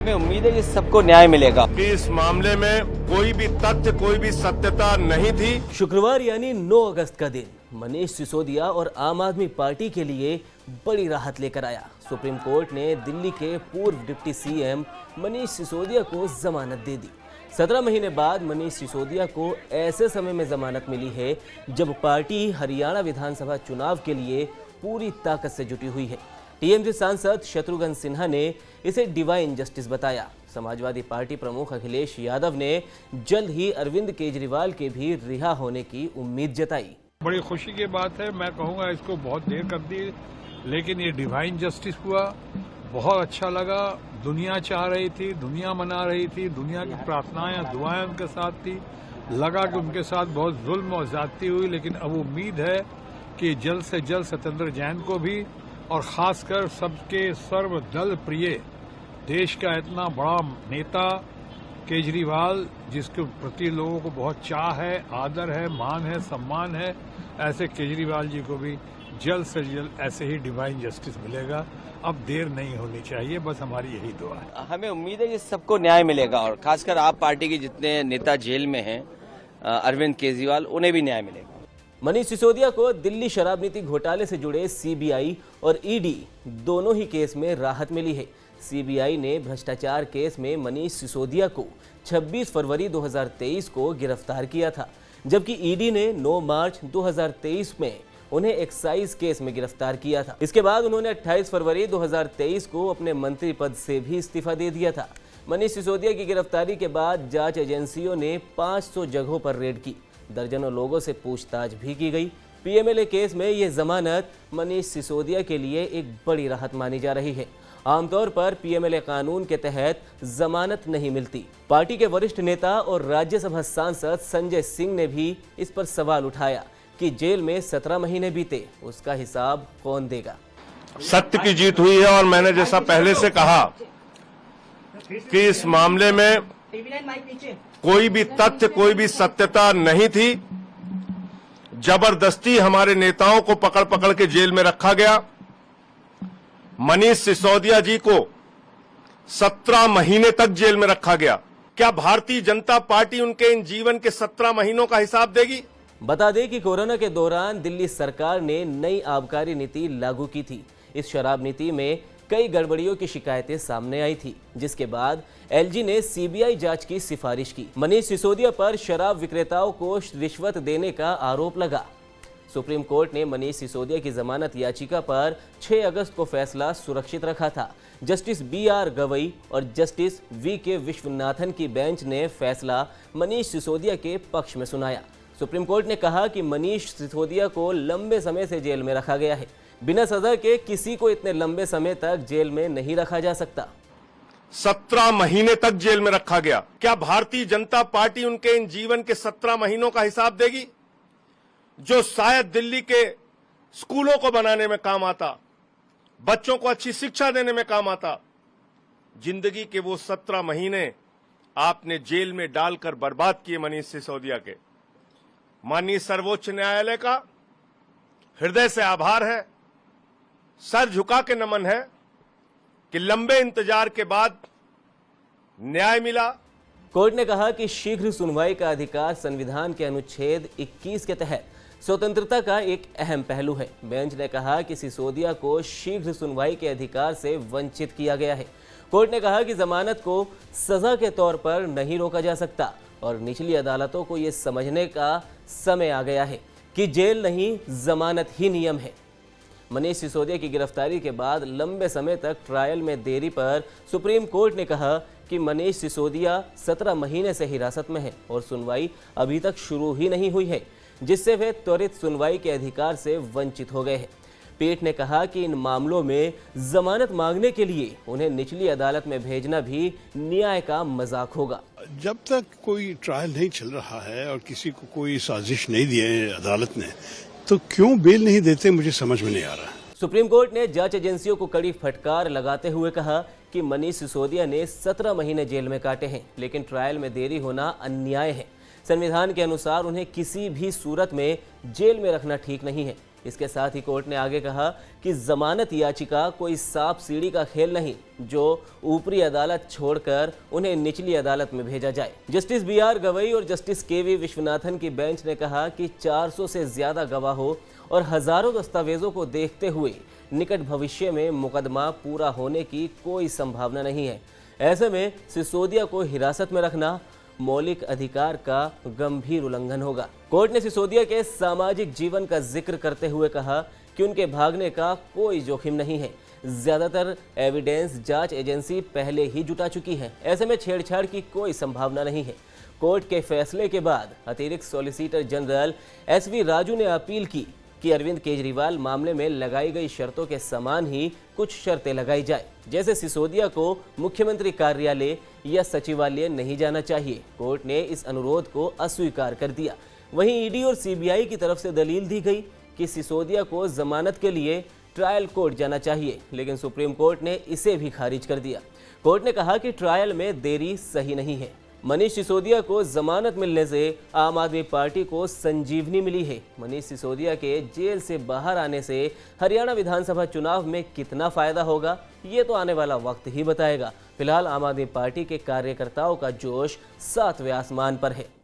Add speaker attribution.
Speaker 1: हमें उम्मीद है कि सबको न्याय मिलेगा
Speaker 2: कि इस मामले में कोई भी तथ्य कोई भी सत्यता नहीं थी।
Speaker 3: शुक्रवार यानी 9 अगस्त का दिन मनीष सिसोदिया और आम आदमी पार्टी के लिए बड़ी राहत लेकर आया। सुप्रीम कोर्ट ने दिल्ली के पूर्व डिप्टी सीएम मनीष सिसोदिया को जमानत दे दी। 17 महीने बाद मनीष सिसोदिया को ऐसे समय में जमानत मिली है जब पार्टी हरियाणा विधानसभा चुनाव के लिए पूरी ताकत से जुटी हुई है। टीएमसी सांसद शत्रुघ्न सिन्हा ने इसे डिवाइन जस्टिस बताया। समाजवादी पार्टी प्रमुख अखिलेश यादव ने जल्द ही अरविंद केजरीवाल के भी रिहा होने की उम्मीद जताई।
Speaker 4: बड़ी खुशी की बात है। मैं कहूंगा इसको बहुत देर कर दी, लेकिन ये डिवाइन जस्टिस हुआ। बहुत अच्छा लगा। दुनिया चाह रही थी, दुनिया मना रही थी, दुनिया की प्रार्थनाएं दुआएं उनके साथ थी। लगा कि उनके साथ बहुत जुल्म और ज्यादती हुई, लेकिन अब उम्मीद है कि जल्द से जल्द सत्येंद्र जैन को भी और खासकर सबके सर्वदल प्रिय देश का इतना बड़ा नेता केजरीवाल, जिसके प्रति लोगों को बहुत चाह है, आदर है, मान है, सम्मान है, ऐसे केजरीवाल जी को भी जल्द से जल्द ऐसे ही डिवाइन जस्टिस मिलेगा। अब देर नहीं होनी चाहिए, बस हमारी यही दुआ है।
Speaker 1: हमें उम्मीद है कि सबको न्याय मिलेगा और खासकर आप पार्टी के जितने नेता जेल में हैं, अरविंद केजरीवाल, उन्हें भी न्याय मिलेगा।
Speaker 3: मनीष सिसोदिया को दिल्ली शराब नीति घोटाले से जुड़े सीबीआई और ईडी दोनों ही केस में राहत मिली है। सीबीआई ने भ्रष्टाचार केस में मनीष सिसोदिया को 26 फरवरी 2023 को गिरफ्तार किया था, जबकि ईडी ने 9 मार्च 2023 में उन्हें एक्साइज केस में गिरफ्तार किया था। इसके बाद उन्होंने 28 फरवरी 2023 को अपने मंत्री पद से भी इस्तीफा दे दिया था। मनीष सिसोदिया की गिरफ्तारी के बाद जांच एजेंसियों ने 500 जगहों पर रेड की। दर्जनों लोगों से पूछताछ भी की गई। पीएमएलए केस में ये जमानत मनीष सिसोदिया के लिए एक बड़ी राहत मानी जा रही है। आमतौर पर पीएमएलए कानून के तहत जमानत नहीं मिलती। पार्टी के वरिष्ठ नेता और राज्यसभा सांसद संजय सिंह ने भी इस पर सवाल उठाया कि जेल में 17 महीने बीते, उसका हिसाब कौन देगा।
Speaker 2: सत्य की जीत हुई है और मैंने जैसा पहले से कहा कि इस मामले में कोई भी तथ्य कोई भी सत्यता नहीं थी। जबरदस्ती हमारे नेताओं को पकड़ पकड़ के जेल में रखा गया। मनीष सिसोदिया जी को 17 महीने तक जेल में रखा गया। क्या भारतीय जनता पार्टी उनके इन जीवन के 17 महीनों का हिसाब देगी?
Speaker 3: बता दें कि कोरोना के दौरान दिल्ली सरकार ने नई आबकारी नीति लागू की थी। इस शराब नीति में कई गड़बड़ियों की शिकायतें सामने आई थी, जिसके बाद एलजी ने सीबीआई जांच की सिफारिश की। मनीष सिसोदिया पर शराब विक्रेताओं को रिश्वत देने का आरोप लगा। सुप्रीम कोर्ट ने मनीष सिसोदिया की जमानत याचिका पर 6 अगस्त को फैसला सुरक्षित रखा था। जस्टिस BR गवई और जस्टिस VK विश्वनाथन की बेंच ने फैसला मनीष सिसोदिया के पक्ष में सुनाया। सुप्रीम कोर्ट ने कहा कि मनीष सिसोदिया को लंबे समय से जेल में रखा गया है। बिना सजा के किसी को इतने लंबे समय तक जेल में नहीं रखा जा सकता।
Speaker 2: 17 महीने तक जेल में रखा गया। क्या भारतीय जनता पार्टी उनके इन जीवन के 17 महीनों का हिसाब देगी, जो शायद दिल्ली के स्कूलों को बनाने में काम आता, बच्चों को अच्छी शिक्षा देने में काम आता? जिंदगी के वो 17 महीने आपने जेल में डालकर बर्बाद किए मनीष सिसोदिया के। माननीय सर्वोच्च न्यायालय का हृदय से आभार है, सर झुका के नमन है कि लंबे इंतजार के बाद न्याय मिला।
Speaker 3: कोर्ट ने कहा कि शीघ्र सुनवाई का अधिकार संविधान के अनुच्छेद 21 के तहत स्वतंत्रता का एक अहम पहलू है। बेंच ने कहा कि सिसोदिया को शीघ्र सुनवाई के अधिकार से वंचित किया गया है। कोर्ट ने कहा कि जमानत को सजा के तौर पर नहीं रोका जा सकता और निचली अदालतों को यह समझने का समय आ गया है कि जेल नहीं, जमानत ही नियम है। मनीष सिसोदिया की गिरफ्तारी के बाद लंबे समय तक ट्रायल में देरी पर सुप्रीम कोर्ट ने कहा कि मनीष सिसोदिया 17 महीने से हिरासत में है और सुनवाई अभी तक शुरू ही नहीं हुई है, जिससे वे त्वरित सुनवाई के अधिकार से वंचित हो गए हैं। पीठ ने कहा कि इन मामलों में जमानत मांगने के लिए उन्हें निचली अदालत में भेजना भी न्याय का मजाक होगा।
Speaker 5: जब तक कोई ट्रायल नहीं चल रहा है और किसी को कोई साजिश नहीं दी है अदालत ने, तो क्यों बेल नहीं देते, मुझे समझ में नहीं आ रहा।
Speaker 3: सुप्रीम कोर्ट ने जांच एजेंसियों को कड़ी फटकार लगाते हुए कहा कि मनीष सिसोदिया ने 17 महीने जेल में काटे हैं, लेकिन ट्रायल में देरी होना अन्याय है। संविधान के अनुसार उन्हें किसी भी सूरत में जेल में रखना ठीक नहीं है। इसके साथ ही कोर्ट ने आगे कहा कि जमानत याचिका कोई सांप सीढ़ी का खेल नहीं जो ऊपरी अदालत छोड़कर उन्हें निचली अदालत में भेजा जाए। जस्टिस BR गवई और जस्टिस KV विश्वनाथन की बेंच ने कहा कि 400 से ज्यादा गवाहों और हजारों दस्तावेजों को देखते हुए निकट भविष्य में मुकदमा पूरा होने की कोई संभावना नहीं है। ऐसे में सिसोदिया को हिरासत में रखना मौलिक अधिकार का गंभीर उल्लंघन होगा। कोर्ट ने सिसोदिया के सामाजिक जीवन का जिक्र करते हुए कहा कि उनके भागने का कोई जोखिम नहीं है। ज्यादातर एविडेंस जांच एजेंसी पहले ही जुटा चुकी है। ऐसे में छेड़छाड़ की कोई संभावना नहीं है। कोर्ट के फैसले के बाद अतिरिक्त सॉलिसिटर जनरल SV राजू ने अपील की कि अरविंद केजरीवाल मामले में लगाई गई शर्तों के समान ही कुछ शर्तें लगाई जाए, जैसे सिसोदिया को मुख्यमंत्री कार्यालय या सचिवालय नहीं जाना चाहिए। कोर्ट ने इस अनुरोध को अस्वीकार कर दिया। वहीं ED और CBI की तरफ से दलील दी गई कि सिसोदिया को जमानत के लिए ट्रायल कोर्ट जाना चाहिए, लेकिन सुप्रीम कोर्ट ने इसे भी खारिज कर दिया। कोर्ट ने कहा कि ट्रायल में देरी सही नहीं है। मनीष सिसोदिया को जमानत मिलने से आम आदमी पार्टी को संजीवनी मिली है। मनीष सिसोदिया के जेल से बाहर आने से हरियाणा विधानसभा चुनाव में कितना फायदा होगा, ये तो आने वाला वक्त ही बताएगा। फिलहाल आम आदमी पार्टी के कार्यकर्ताओं का जोश 7वें आसमान पर है।